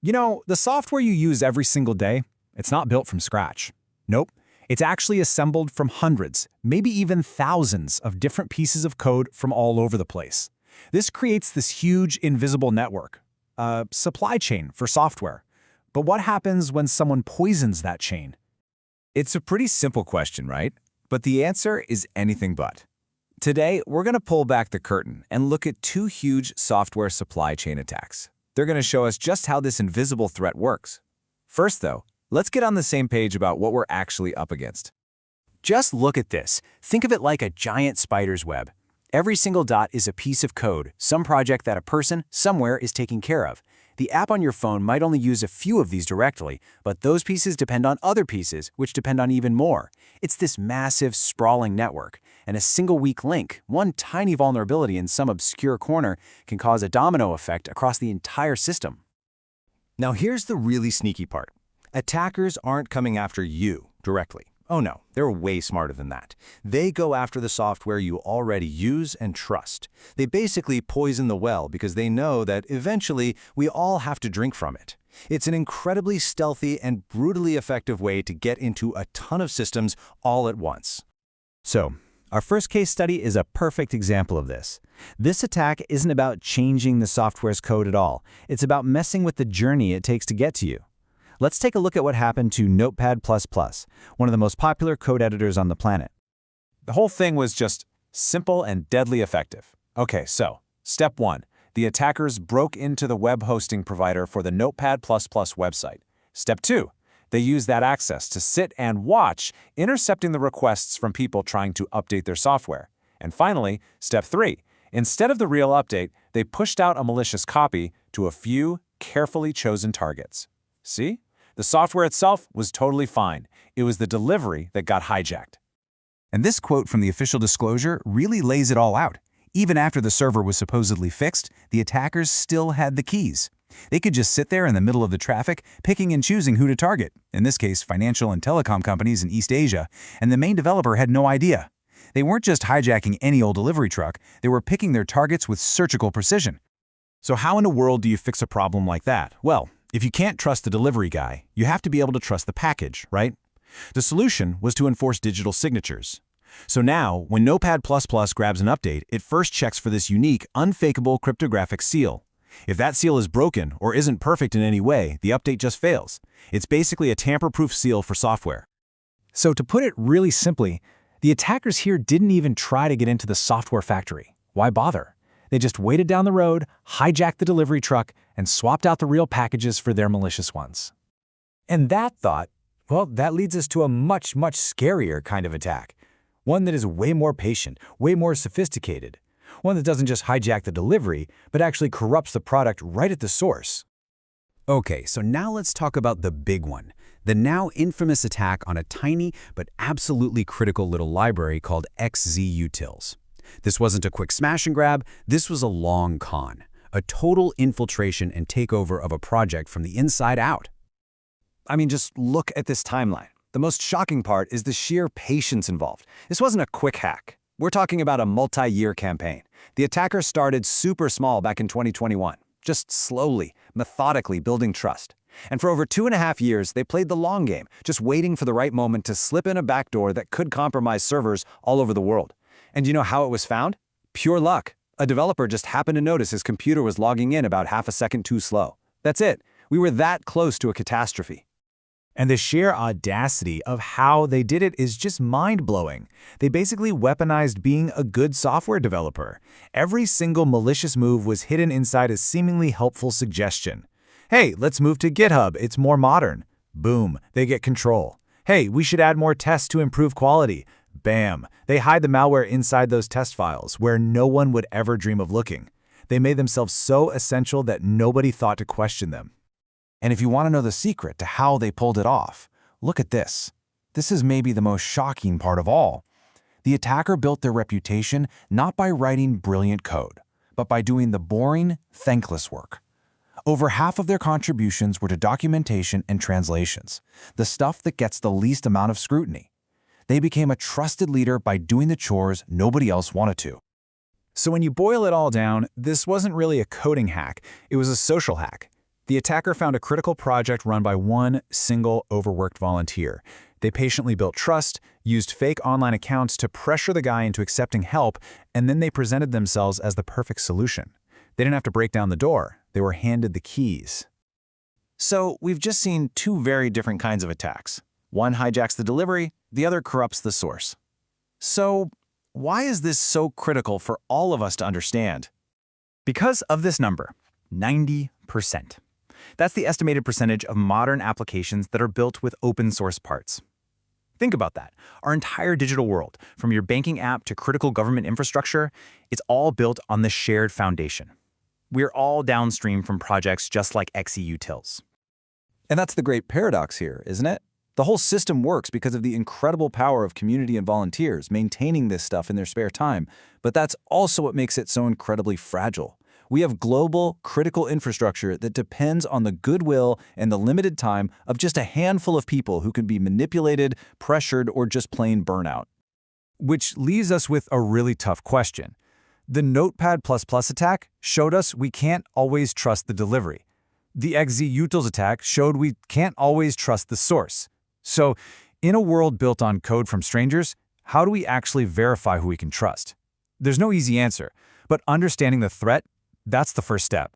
You know, the software you use every single day, it's not built from scratch. Nope. It's actually assembled from hundreds, maybe even thousands of different pieces of code from all over the place. This creates this huge invisible network, a supply chain for software. But what happens when someone poisons that chain? It's a pretty simple question, right? But the answer is anything but. Today, we're going to pull back the curtain and look at two huge software supply chain attacks. They're going to show us just how this invisible threat works. First, though, let's get on the same page about what we're actually up against. Just look at this. Think of it like a giant spider's web. Every single dot is a piece of code, some project that a person somewhere is taking care of. The app on your phone might only use a few of these directly, but those pieces depend on other pieces, which depend on even more. It's this massive, sprawling network, and a single weak link, one tiny vulnerability in some obscure corner, can cause a domino effect across the entire system. Now here's the really sneaky part. Attackers aren't coming after you directly. Oh no, they're way smarter than that. They go after the software you already use and trust. They basically poison the well because they know that eventually we all have to drink from it. It's an incredibly stealthy and brutally effective way to get into a ton of systems all at once. So, our first case study is a perfect example of this. This attack isn't about changing the software's code at all. It's about messing with the journey it takes to get to you. Let's take a look at what happened to Notepad++, one of the most popular code editors on the planet. The whole thing was just simple and deadly effective. Okay, so, step 1. The attackers broke into the web hosting provider for the Notepad++ website. Step 2. They used that access to sit and watch, intercepting the requests from people trying to update their software. And finally, step 3. Instead of the real update, they pushed out a malicious copy to a few carefully chosen targets. See? The software itself was totally fine. It was the delivery that got hijacked. And this quote from the official disclosure really lays it all out. Even after the server was supposedly fixed, the attackers still had the keys. They could just sit there in the middle of the traffic, picking and choosing who to target, in this case financial and telecom companies in East Asia, and the main developer had no idea. They weren't just hijacking any old delivery truck, they were picking their targets with surgical precision. So how in the world do you fix a problem like that? Well, if you can't trust the delivery guy, you have to be able to trust the package, right? The solution was to enforce digital signatures. So now, when Notepad++ grabs an update, it first checks for this unique, unfakeable cryptographic seal. If that seal is broken or isn't perfect in any way, the update just fails. It's basically a tamper-proof seal for software. So to put it really simply, the attackers here didn't even try to get into the software factory. Why bother? They just waited down the road, hijacked the delivery truck, and swapped out the real packages for their malicious ones. And that thought, well, that leads us to a much, much scarier kind of attack. One that is way more patient, way more sophisticated. One that doesn't just hijack the delivery, but actually corrupts the product right at the source. Okay, so now let's talk about the big one, the now infamous attack on a tiny but absolutely critical little library called XZUtils. This wasn't a quick smash and grab, this was a long con, a total infiltration and takeover of a project from the inside out. I mean, just look at this timeline. The most shocking part is the sheer patience involved. This wasn't a quick hack. We're talking about a multi-year campaign. The attacker started super small back in 2021, just slowly, methodically building trust. And for over 2.5 years, they played the long game, just waiting for the right moment to slip in a backdoor that could compromise servers all over the world. And you know how it was found? Pure luck. A developer just happened to notice his computer was logging in about half a second too slow. That's it. We were that close to a catastrophe. And the sheer audacity of how they did it is just mind-blowing. They basically weaponized being a good software developer. Every single malicious move was hidden inside a seemingly helpful suggestion. Hey, let's move to GitHub, it's more modern. Boom, they get control. Hey, we should add more tests to improve quality. Bam, they hide the malware inside those test files where no one would ever dream of looking. They made themselves so essential that nobody thought to question them. And if you want to know the secret to how they pulled it off, look at this. This is maybe the most shocking part of all. The attacker built their reputation not by writing brilliant code, but by doing the boring, thankless work. Over half of their contributions were to documentation and translations, the stuff that gets the least amount of scrutiny. They became a trusted leader by doing the chores nobody else wanted to. So when you boil it all down, this wasn't really a coding hack, it was a social hack. The attacker found a critical project run by one single overworked volunteer. They patiently built trust, used fake online accounts to pressure the guy into accepting help, and then they presented themselves as the perfect solution. They didn't have to break down the door. They were handed the keys. So we've just seen two very different kinds of attacks. One hijacks the delivery, the other corrupts the source. So why is this so critical for all of us to understand? Because of this number, 90%. That's the estimated percentage of modern applications that are built with open source parts. Think about that. Our entire digital world, from your banking app to critical government infrastructure, it's all built on this shared foundation. We're all downstream from projects just like XEUtils. And that's the great paradox here, isn't it? The whole system works because of the incredible power of community and volunteers maintaining this stuff in their spare time, but that's also what makes it so incredibly fragile. We have global, critical infrastructure that depends on the goodwill and the limited time of just a handful of people who can be manipulated, pressured, or just plain burnout. Which leaves us with a really tough question. The Notepad++ attack showed us we can't always trust the delivery. The XEUtils attack showed we can't always trust the source. So, in a world built on code from strangers, how do we actually verify who we can trust? There's no easy answer, but understanding the threat, that's the first step.